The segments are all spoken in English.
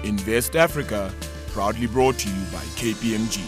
Invest Africa, proudly brought to you by KPMG.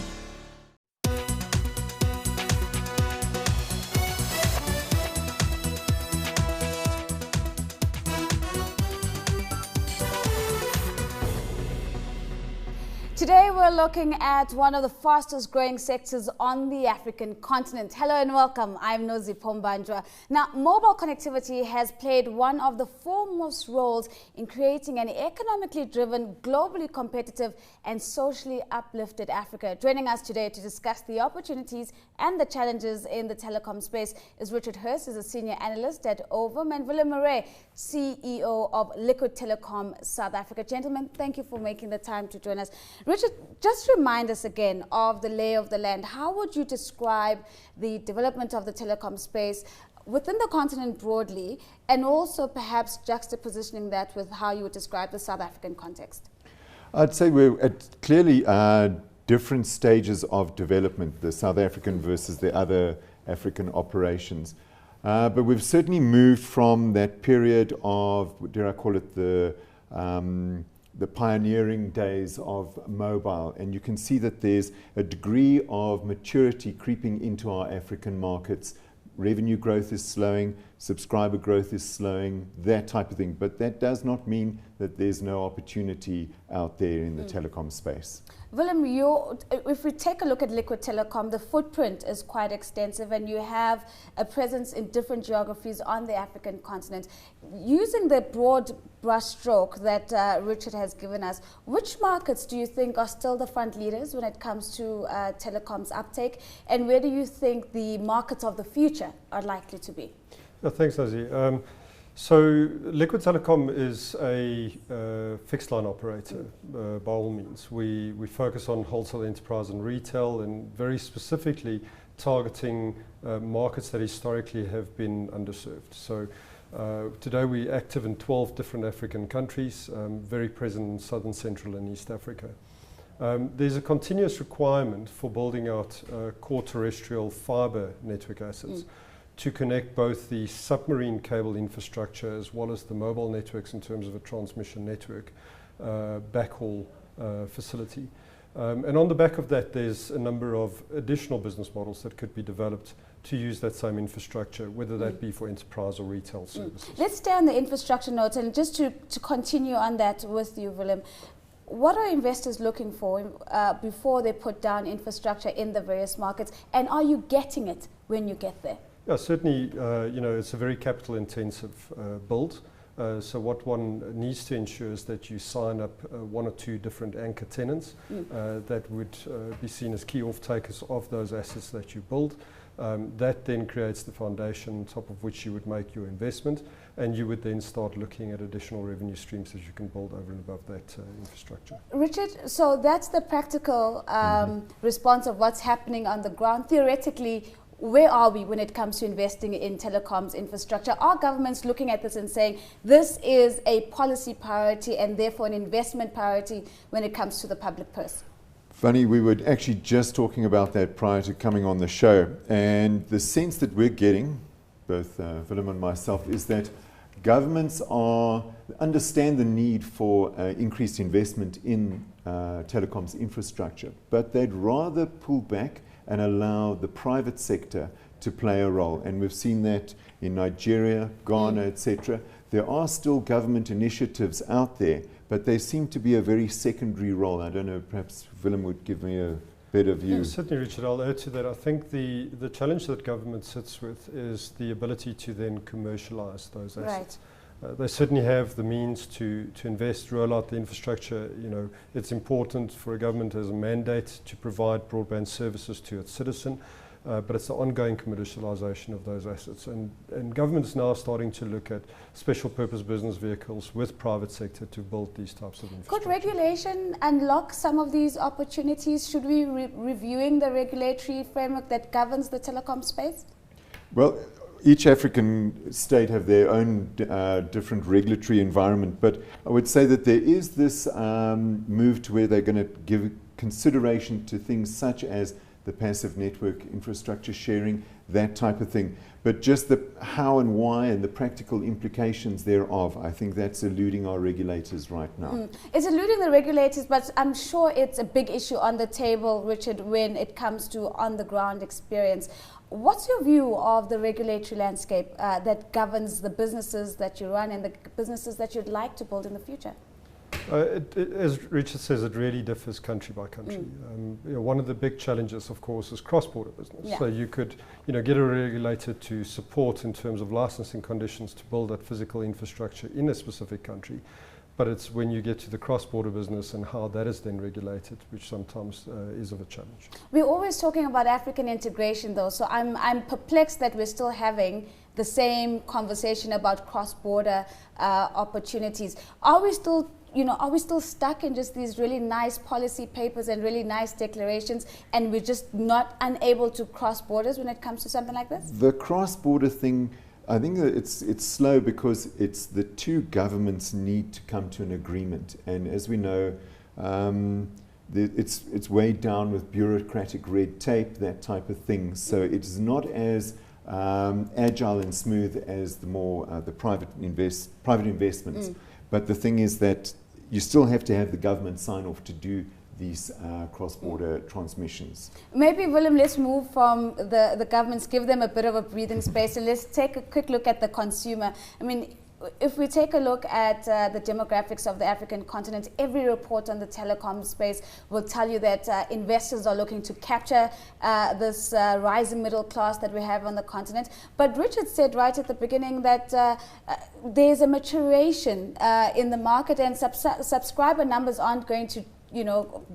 Today we're looking at one of the fastest growing sectors on the African continent. Hello and welcome, I'm Nozi Pombanjwa. Now, mobile connectivity has played one of the foremost roles in creating an economically driven, globally competitive and socially uplifted Africa. Joining us today to discuss the opportunities and the challenges in the telecom space is Richard Hurst, is a senior analyst at Ovum, and Willem Marais, CEO of Liquid Telecom South Africa. Gentlemen, thank you for making the time to join us. Richard, just remind us again of the lay of the land. How would you describe the development of the telecom space within the continent broadly, and also perhaps juxtapositioning that with how you would describe the South African context? I'd say we're at clearly different stages of development, the South African versus the other African operations. But we've certainly moved from that period of, dare I call it, the pioneering days of mobile, and you can see that there's a degree of maturity creeping into our African markets. Revenue growth is slowing, subscriber growth is slowing, that type of thing. But that does not mean that there's no opportunity out there in the telecom space. Willem, if we take a look at Liquid Telecom, the footprint is quite extensive and you have a presence in different geographies on the African continent. Using the broad brushstroke that Richard has given us, which markets do you think are still the front leaders when it comes to telecoms uptake, and where do you think the markets of the future are likely to be? Thanks, Nazi. So Liquid Telecom is a fixed line operator by all means. We focus on wholesale, enterprise and retail, and very specifically targeting markets that historically have been underserved. So today we're active in 12 different African countries, very present in Southern, Central and East Africa. There's a continuous requirement for building out core terrestrial fiber network assets to connect both the submarine cable infrastructure as well as the mobile networks in terms of a transmission network backhaul facility. And on the back of that, there's a number of additional business models that could be developed to use that same infrastructure, whether that be for enterprise or retail services. Let's stay on the infrastructure note, and just to continue on that with you, Willem. What are investors looking for before they put down infrastructure in the various markets, and are you getting it when you get there? Yeah, certainly, it's a very capital-intensive build. So what one needs to ensure is that you sign up one or two different anchor tenants that would be seen as key off-takers of those assets that you build. That then creates the foundation on top of which you would make your investment, and you would then start looking at additional revenue streams that you can build over and above that infrastructure. Richard, so that's the practical response of what's happening on the ground. Theoretically, where are we when it comes to investing in telecoms infrastructure? Are governments looking at this and saying this is a policy priority and therefore an investment priority when it comes to the public purse? Funny, we were actually just talking about that prior to coming on the show, and the sense that we're getting, both Willem and myself, is that governments understand the need for increased investment in telecoms infrastructure, but they'd rather pull back and allow the private sector to play a role. And we've seen that in Nigeria, Ghana, etc. There are still government initiatives out there, but they seem to be a very secondary role. I don't know, perhaps Willem would give me a better view. Yeah, certainly, Richard, I'll add to that. I think the challenge that government sits with is the ability to then commercialize those assets. Right. They certainly have the means to invest, roll out the infrastructure. It's important for a government as a mandate to provide broadband services to its citizen, but it's the ongoing commercialization of those assets. And government is now starting to look at special purpose business vehicles with private sector to build these types of infrastructure. Could regulation unlock some of these opportunities? Should we be reviewing the regulatory framework that governs the telecom space? Well, each African state have their own different regulatory environment, but I would say that there is this move to where they're going to give consideration to things such as the passive network infrastructure sharing, that type of thing. But just the how and why and the practical implications thereof, I think that's eluding our regulators right now. It's eluding the regulators, but I'm sure it's a big issue on the table, Richard, when it comes to on-the-ground experience. What's your view of the regulatory landscape that governs the businesses that you run and the businesses that you'd like to build in the future? As Richard says, it really differs country by country. One of the big challenges, of course, is cross-border business. Yeah. So you could, get a regulator to support in terms of licensing conditions to build that physical infrastructure in a specific country. But it's when you get to the cross-border business and how that is then regulated, which sometimes is of a challenge. We're always talking about African integration, though, so I'm perplexed that we're still having the same conversation about cross-border opportunities. Are we still stuck in just these really nice policy papers and really nice declarations, and we're just not unable to cross borders when it comes to something like this? The cross-border thing, I think that it's slow because it's the two governments need to come to an agreement, and as we know, it's weighed down with bureaucratic red tape, that type of thing. So it's not as agile and smooth as the more the private investments. But the thing is that you still have to have the government sign off to do these cross-border transmissions. Maybe, Willem, let's move from the governments, give them a bit of a breathing space, and let's take a quick look at the consumer. I mean, if we take a look at the demographics of the African continent, every report on the telecom space will tell you that investors are looking to capture this rising middle class that we have on the continent. But Richard said right at the beginning that there's a maturation in the market, and subscriber numbers aren't going to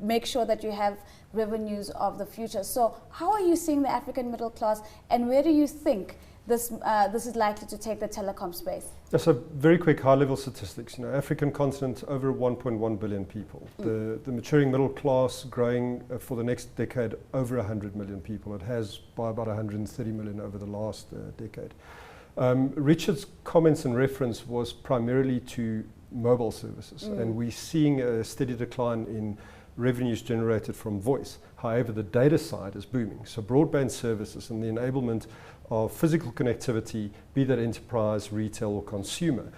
make sure that you have revenues of the future. So how are you seeing the African middle class, and where do you think this is likely to take the telecom space? So very quick high-level statistics. African continent, over 1.1 billion people. The maturing middle class growing for the next decade over 100 million people. It has by about 130 million over the last decade. Richard's comments and reference was primarily to mobile services, and we're seeing a steady decline in revenues generated from voice. However, the data side is booming. So broadband services and the enablement of physical connectivity, be that enterprise, retail or consumer,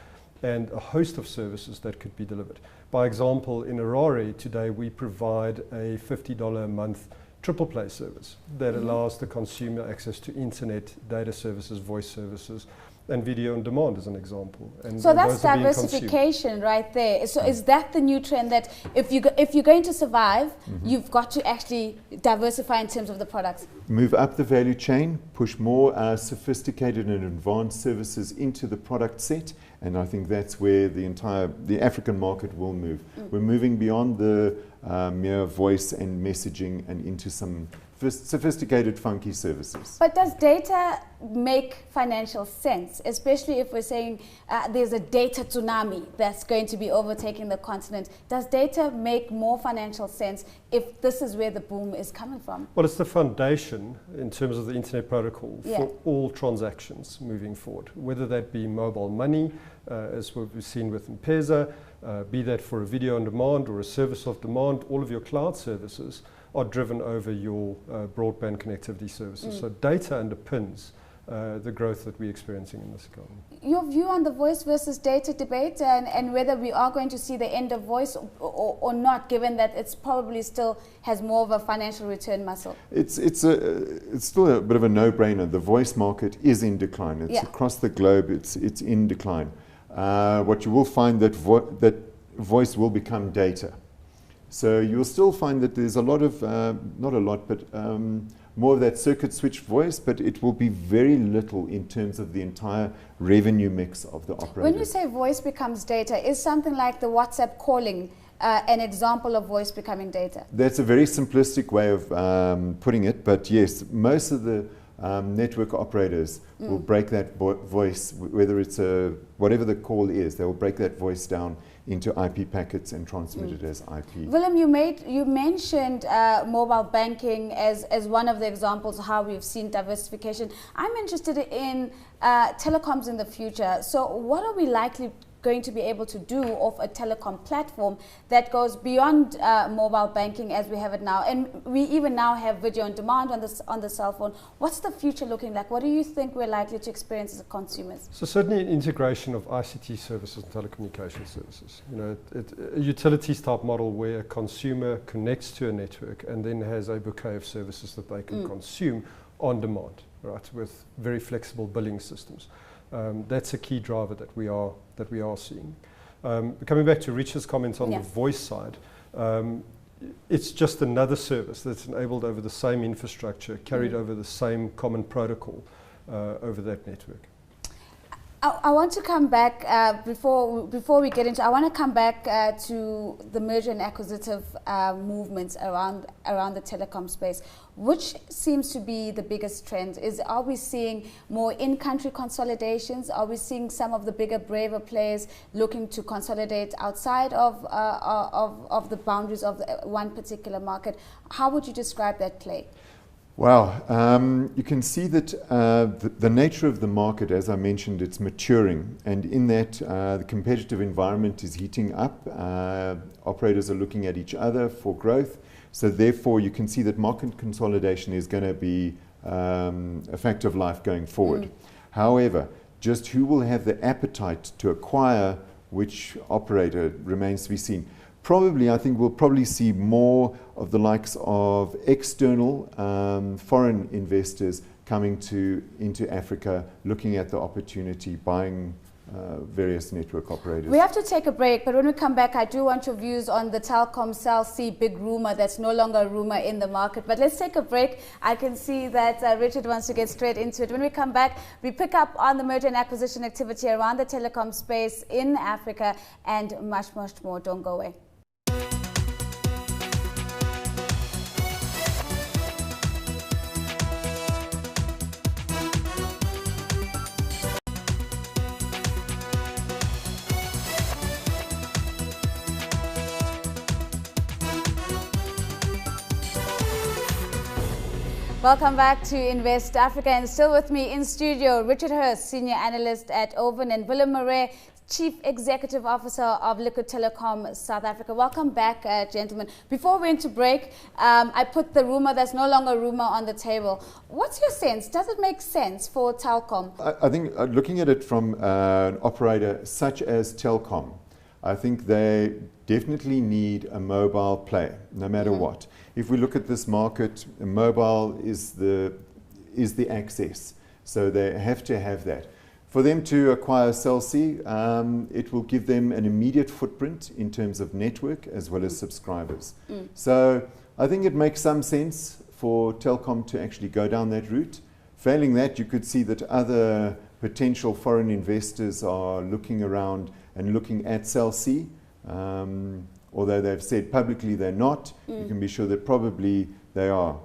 and a host of services that could be delivered. By example, in Harare today we provide a $50 a month triple play service that allows the consumer access to internet, data services, voice services, and video on demand as an example. And so that's diversification right there. So is that the new trend, that if you're going to survive, you've got to actually diversify in terms of the products? Move up the value chain, push more sophisticated and advanced services into the product set, and I think that's where the African market will move. We're moving beyond the mere voice and messaging and into some sophisticated, funky services. But does data make financial sense, especially if we're saying there's a data tsunami that's going to be overtaking the continent? Does data make more financial sense if this is where the boom is coming from? Well, it's the foundation in terms of the internet protocol for all transactions moving forward, whether that be mobile money, as we've seen with M-Pesa, be that for a video on demand or a service of demand. All of your cloud services are driven over your broadband connectivity services. So data underpins the growth that we're experiencing in this economy. Your view on the voice versus data debate, and whether we are going to see the end of voice or not, given that it's probably still has more of a financial return muscle? It's still a bit of a no-brainer. The voice market is in decline. It's across the globe. It's in decline. What you will find that voice will become data. So you'll still find that there's a lot of, not a lot, but more of that circuit switch voice, but it will be very little in terms of the entire revenue mix of the operator. When you say voice becomes data, is something like the WhatsApp calling an example of voice becoming data? That's a very simplistic way of putting it, but yes, most of the network operators will break that voice, whether it's whatever the call is, they will break that voice down into IP packets and transmit it as IP. Willem, you mentioned mobile banking as one of the examples of how we've seen diversification. I'm interested in telecoms in the future. So what are we likely going to be able to do off a telecom platform that goes beyond mobile banking as we have it now. And we even now have video on demand on the cell phone. What's the future looking like? What do you think we're likely to experience as consumers? So certainly an integration of ICT services and telecommunication services. You know, a utilities type model where a consumer connects to a network and then has a bouquet of services that they can consume on demand, right, with very flexible billing systems. That's a key driver that we are seeing. Coming back to Richard's comments on the voice side, it's just another service that's enabled over the same infrastructure, carried over the same common protocol over that network. I want to come back before we get into. I want to come back to the merger and acquisitive movements around the telecom space. Which seems to be the biggest trend? Are we seeing more in-country consolidations? Are we seeing some of the bigger, braver players looking to consolidate outside of the boundaries of one particular market? How would you describe that play? Wow, you can see that the nature of the market, as I mentioned, it's maturing, and in that the competitive environment is heating up. Operators are looking at each other for growth, so therefore you can see that market consolidation is going to be a fact of life going forward. However, just who will have the appetite to acquire which operator remains to be seen. Probably, I think we'll probably see more of the likes of external foreign investors coming into Africa, looking at the opportunity, buying various network operators. We have to take a break, but when we come back, I do want your views on the Telecom Cell C big rumor that's no longer a rumor in the market. But let's take a break. I can see that Richard wants to get straight into it. When we come back, we pick up on the merger and acquisition activity around the telecom space in Africa and much, much more. Don't go away. Welcome back to Invest Africa, and still with me in studio, Richard Hurst, Senior Analyst at Ovum, and Willem Marais, Chief Executive Officer of Liquid Telecom South Africa. Welcome back, gentlemen. Before we went to break, I put the rumor that's no longer a rumor on the table. What's your sense? Does it make sense for Telkom? I think looking at it from an operator such as Telecom, I think they definitely need a mobile play, no matter what. If we look at this market, mobile is the access, so they have to have that. For them to acquire Cell C, it will give them an immediate footprint in terms of network as well as subscribers. So I think it makes some sense for Telkom to actually go down that route. Failing that, you could see that other potential foreign investors are looking around and looking at Cell C. Although they've said publicly they're not, you can be sure that probably they are.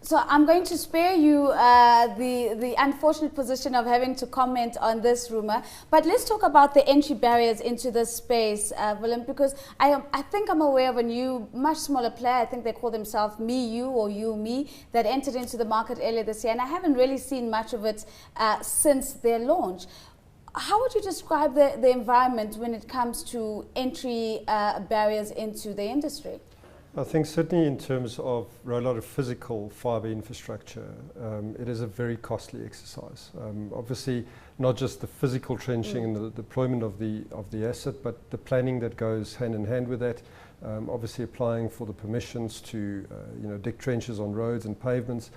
So I'm going to spare you the unfortunate position of having to comment on this rumor, but let's talk about the entry barriers into this space, Willem, because I think I'm aware of a new, much smaller player. I think they call themselves Me You or You Me, that entered into the market earlier this year, and I haven't really seen much of it since their launch. How would you describe the environment when it comes to entry barriers into the industry? I think certainly in terms of rollout of physical fibre infrastructure, it is a very costly exercise. Obviously, not just the physical trenching and the deployment of the asset, but the planning that goes hand in hand with that. Obviously, applying for the permissions to dig trenches on roads and pavements,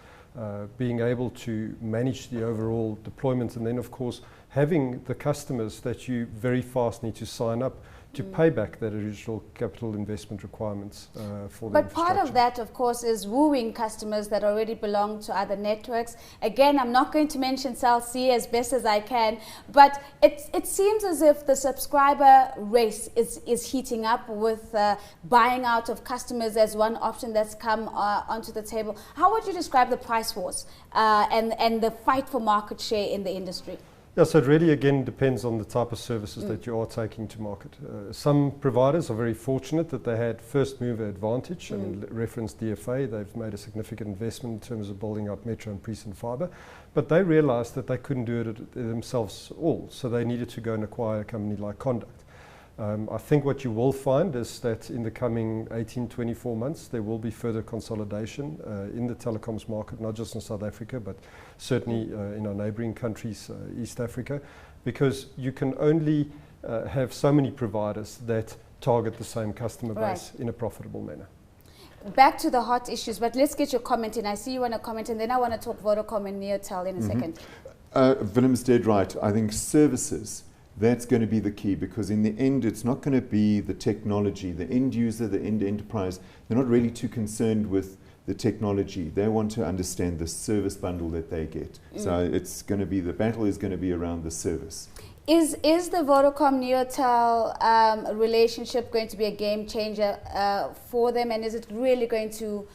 being able to manage the overall deployment, and then of course having the customers that you very fast need to sign up to pay back that original capital investment requirements for the infrastructure. But part of that, of course, is wooing customers that already belong to other networks. Again, I'm not going to mention Cell C as best as I can, but it seems as if the subscriber race is heating up with buying out of customers as one option that's come onto the table. How would you describe the price wars and the fight for market share in the industry? Yeah, so it really again depends on the type of services that you are taking to market. Some providers are very fortunate that they had first mover advantage. I mean, reference DFA, they've made a significant investment in terms of building out metro and precinct fiber, but they realized that they couldn't do it themselves all, so they needed to go and acquire a company like Conduct. I think what you will find is that in the coming 18-24 months there will be further consolidation in the telecoms market, not just in South Africa but certainly in our neighbouring countries, East Africa, because you can only have so many providers that target the same customer base in a profitable manner. Back to the hot issues, but let's get your comment in. I see you want to comment, and then I want to talk Vodacom and Neotel in a second. Willem's dead right. I think services, that's going to be the key, because in the end it's not going to be the technology, the end user, the end enterprise. They're not really too concerned with the technology. They want to understand the service bundle that they get. So it's going to be, the battle is going to be around the service. Is the Vodacom Neotel relationship going to be a game changer for them, and is it really going to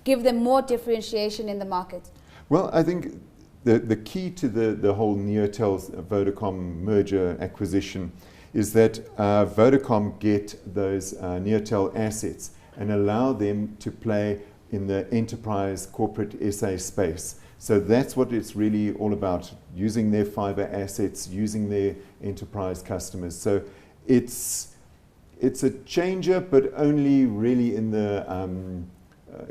give them more differentiation in the market? Well, I think the key to the whole Neotel-Vodacom merger acquisition is that Vodacom get those Neotel assets and allow them to play in the enterprise corporate SA space. So that's what it's really all about, using their fiber assets, using their enterprise customers. So it's a changer, but only really in the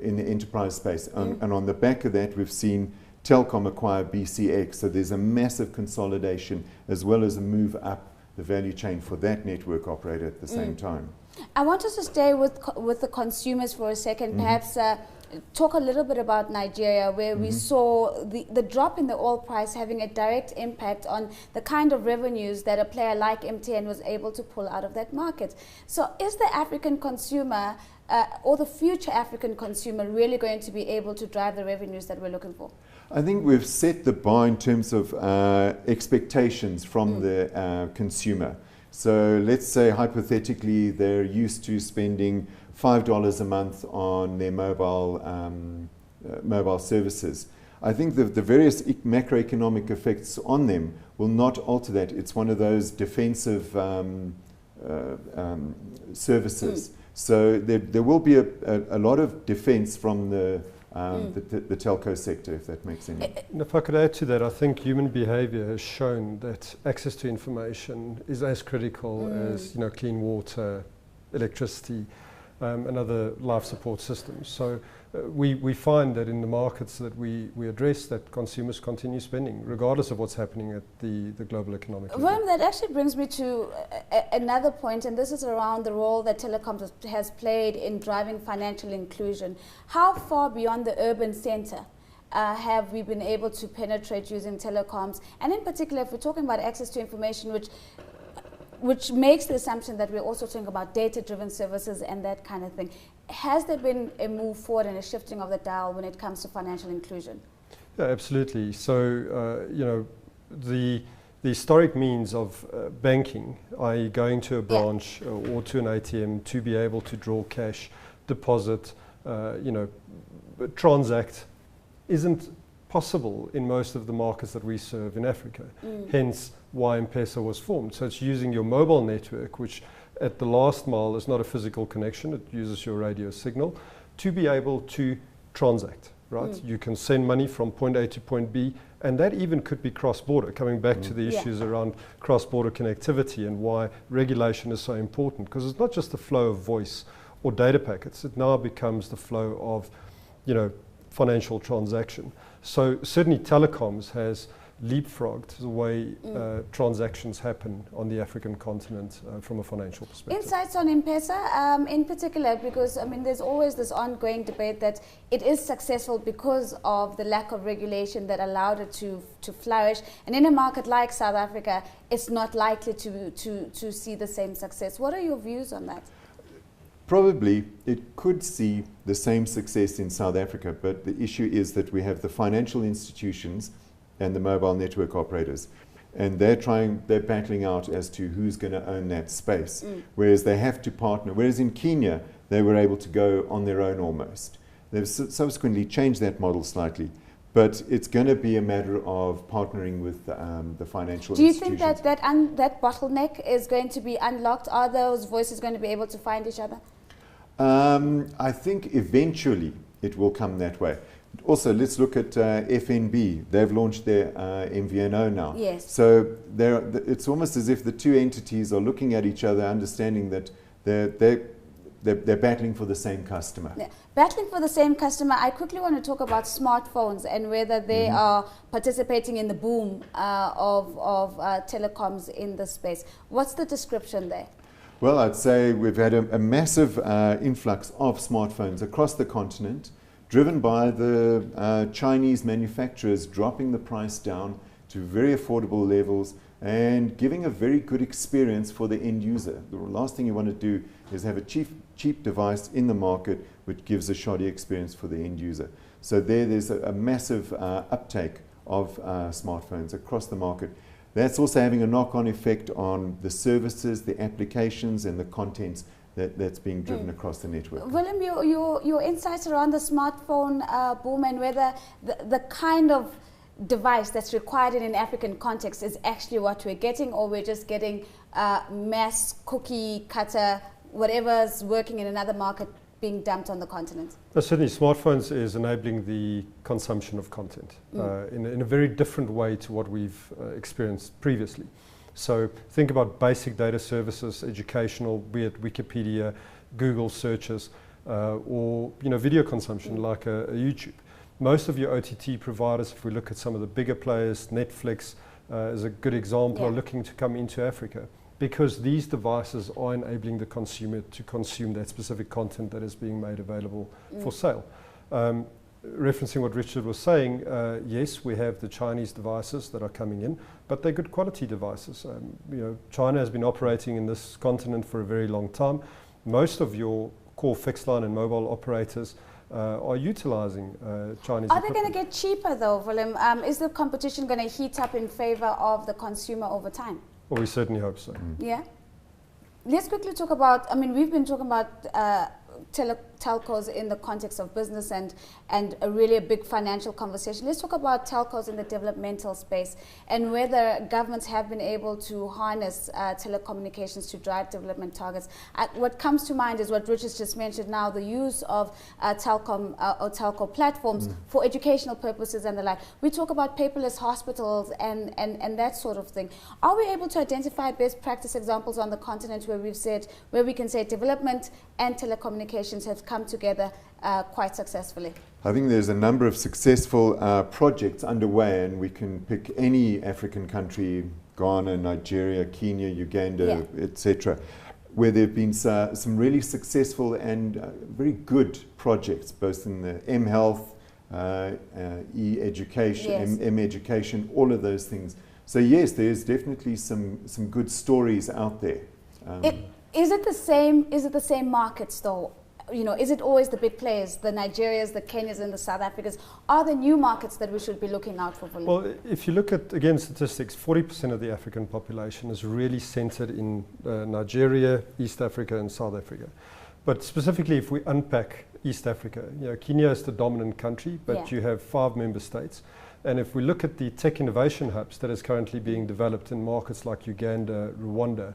enterprise space. And on the back of that, we've seen Telecom acquire BCX, so there's a massive consolidation as well as a move up the value chain for that network operator at the same time. I want us to stay with the consumers for a second, perhaps talk a little bit about Nigeria, where we saw the drop in the oil price having a direct impact on the kind of revenues that a player like MTN was able to pull out of that market. So is the African consumer or the future African consumer really going to be able to drive the revenues that we're looking for? I think we've set the bar in terms of expectations from the consumer. So let's say hypothetically they're used to spending $5 a month on their mobile services. I think the various macroeconomic effects on them will not alter that. It's one of those defensive services. So there will be a lot of defense from the telco sector, if that makes sense. And if I could add to that, I think human behavior has shown that access to information is as critical as clean water, electricity, and other life support systems. So we find that in the markets that we address, that consumers continue spending regardless of what's happening at the global economic level. Well, that actually brings me to another point, and this is around the role that Telecom has played in driving financial inclusion. How far beyond the urban center have we been able to penetrate using telecoms? And in particular, if we're talking about access to information, which makes the assumption that we're also talking about data-driven services and that kind of thing. Has there been a move forward and a shifting of the dial when it comes to financial inclusion? Yeah, absolutely. So, the historic means of banking, i.e. going to a branch or to an ATM to be able to draw cash, deposit, transact, isn't possible in most of the markets that we serve in Africa. Hence why M-Pesa was formed. So it's using your mobile network, which at the last mile is not a physical connection, it uses your radio signal, to be able to transact, right? You can send money from point A to point B, and that even could be cross-border, coming back to the issues around cross-border connectivity and why regulation is so important, because it's not just the flow of voice or data packets, it now becomes the flow of, financial transaction. So certainly telecoms has leapfrogged the way transactions happen on the African continent from a financial perspective. Insights on M-Pesa in particular, because there's always this ongoing debate that it is successful because of the lack of regulation that allowed it to flourish, and in a market like South Africa it's not likely to see the same success. What are your views on that? Probably it could see the same success in South Africa, but the issue is that we have the financial institutions and the mobile network operators, and they're battling out as to who's going to own that space, whereas they have to partner. Whereas in Kenya they were able to go on their own almost. They've subsequently changed that model slightly, But it's going to be a matter of partnering with the financial institutions. Do you institutions. think that bottleneck is going to be unlocked? Are those voices going to be able to find each other? I think eventually it will come that way. Also, let's look at FNB. They've launched their MVNO now. Yes. So it's almost as if the two entities are looking at each other, understanding that they're battling for the same customer. Yeah. Battling for the same customer. I quickly want to talk about smartphones and whether they are participating in the boom of telecoms in this space. What's the description there? Well, I'd say we've had a massive influx of smartphones across the continent, driven by the Chinese manufacturers dropping the price down to very affordable levels and giving a very good experience for the end user. The last thing you want to do is have a cheap device in the market which gives a shoddy experience for the end user. So there's a massive uptake of smartphones across the market. That's also having a knock-on effect on the services, the applications and the contents that's being driven across the network. Willem, your insights around the smartphone boom and whether the kind of device that's required in an African context is actually what we're getting, or we're just getting mass cookie cutter, whatever's working in another market being dumped on the continent? Certainly, smartphones is enabling the consumption of content in a very different way to what we've experienced previously. So think about basic data services, educational, be it Wikipedia, Google searches, or video consumption like a YouTube. Most of your OTT providers, if we look at some of the bigger players, Netflix is a good example, are looking to come into Africa because these devices are enabling the consumer to consume that specific content that is being made available for sale. Referencing what Richard was saying, yes, we have the Chinese devices that are coming in, but they're good quality devices. China has been operating in this continent for a very long time. Most of your core fixed line and mobile operators are utilizing Chinese Are they going to get cheaper though, Willem? Is the competition going to heat up in favor of the consumer over time? Well, we certainly hope so. Yeah. Let's quickly talk about, we've been talking about telcos in the context of business and really a big financial conversation. Let's talk about telcos in the developmental space and whether governments have been able to harness telecommunications to drive development targets. What comes to mind is what Richard just mentioned now, the use of telco platforms for educational purposes and the like. We talk about paperless hospitals and that sort of thing. Are we able to identify best practice examples on the continent where we can say development and telecommunications have come together quite successfully? I think there's a number of successful projects underway, and we can pick any African country, Ghana, Nigeria, Kenya, Uganda, etc., where there have been some really successful and very good projects, both in the M-Health, E-Education, M-Education, all of those things. So yes, there's definitely some good stories out there. Is it the same markets though? Is it always the big players, the Nigerias, the Kenyas and the South Africas? Are there new markets that we should be looking out for? Well, if you look at, again, statistics, 40% of the African population is really centered in Nigeria, East Africa and South Africa. But specifically, if we unpack East Africa, Kenya is the dominant country, but you have 5 member states. And if we look at the tech innovation hubs that is currently being developed in markets like Uganda, Rwanda,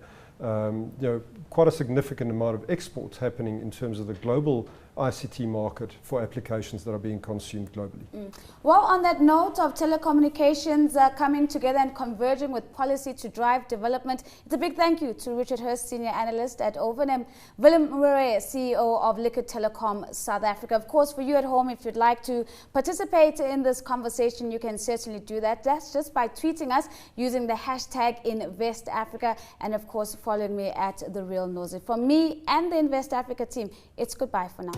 quite a significant amount of exports happening in terms of the global ICT market for applications that are being consumed globally. Well, on that note of telecommunications coming together and converging with policy to drive development, it's a big thank you to Richard Hurst, Senior Analyst at Ovum, and Willem Marais, CEO of Liquid Telecom South Africa. Of course, for you at home, if you'd like to participate in this conversation, you can certainly do that. That's just by tweeting us using the hashtag InvestAfrica, and of course, following me at The Real Nosy. For me and the Invest Africa team, it's goodbye for now.